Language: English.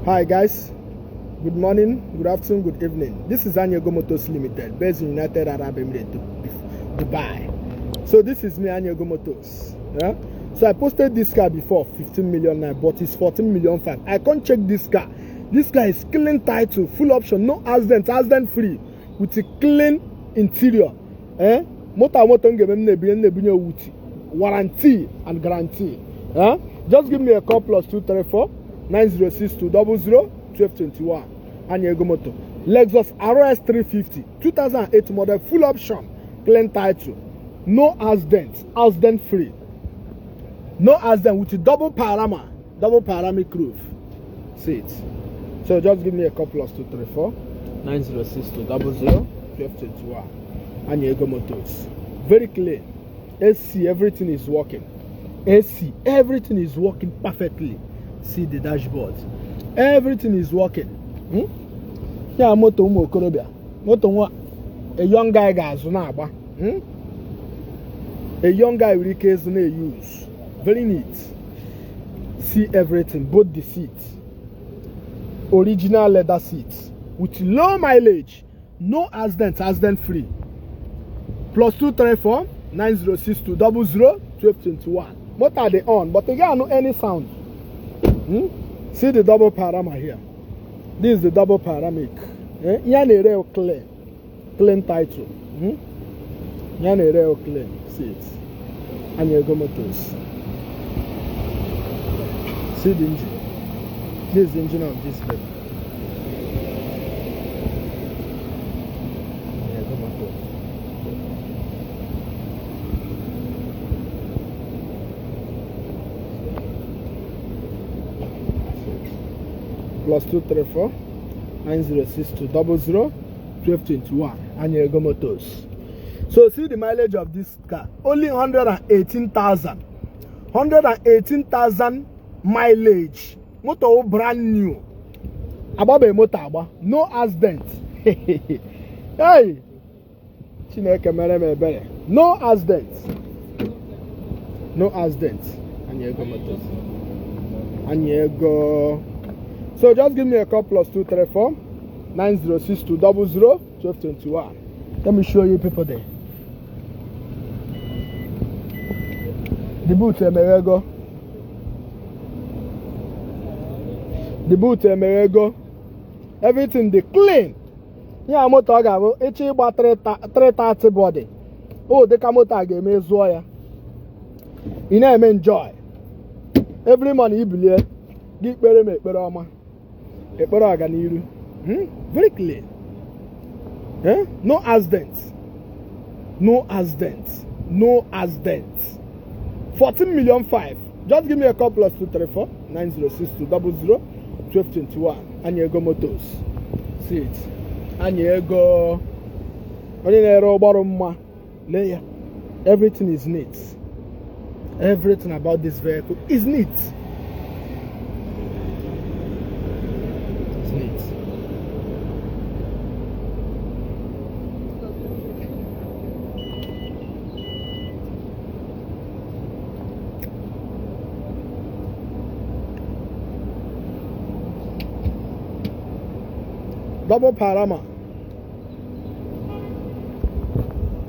Hi guys, good morning, good afternoon, good evening. This is Anyego Motors Limited, based in United Arab Emirates, Dubai. So this is me, Anyego Motors. Yeah? So I posted this car before, 15 million naira, but it's 14 million 5. I can't check this car. This car is clean title, full option, no accident free, with a clean interior. Motor warranty and guarantee. Just give me a call +234 906 200 1221. Anyego Motor. Lexus RS 350 2008 model, full option, clean title, no accident free, no accident, with a double panoramic roof. See it. So just give me a call +234 906 200 1221. Anyego Motors. Very clean. AC, everything is working. AC, everything is working perfectly. See the dashboard. Everything is working. Yeah, moto umo okorobia. Moto a young guy guys na agba. A young guy with case na use. Very neat. See everything, both the seats. Original leather seats with low mileage, no accident free. +234 906 200 1221. What are they on? But they got no any sound. See the double panorama here. This is the double panoramic. Yan real clean title. Yan real clean. See it. Anyego Motors. See the engine. This is the engine of this baby. Anyego Motors. +234 906 200 1221. Anyego Motors. So see the mileage of this car. Only 118,000. 118,000 mileage. Motor brand new. Ababe motor, no accident. Hey, Chineke mere me ebere. No accident. No accident. Anyego Motors. Anyego. So just give me a call +234 906 200 1221. Let me show you people there. The boot emerego. The boot emerego. Everything they clean. Yeah, motor ga echi gba 330 body. Oh, the motor ga emezuo ya. You know, enjoy. Every money you believe, give better make better oma. Very clean. No accidents. No accidents. No accidents. 14 million 5. Just give me a call +234 906 200 1221. Anyego Motors. See it. Anyego. Everything is neat. Everything about this vehicle is neat. Double panorama.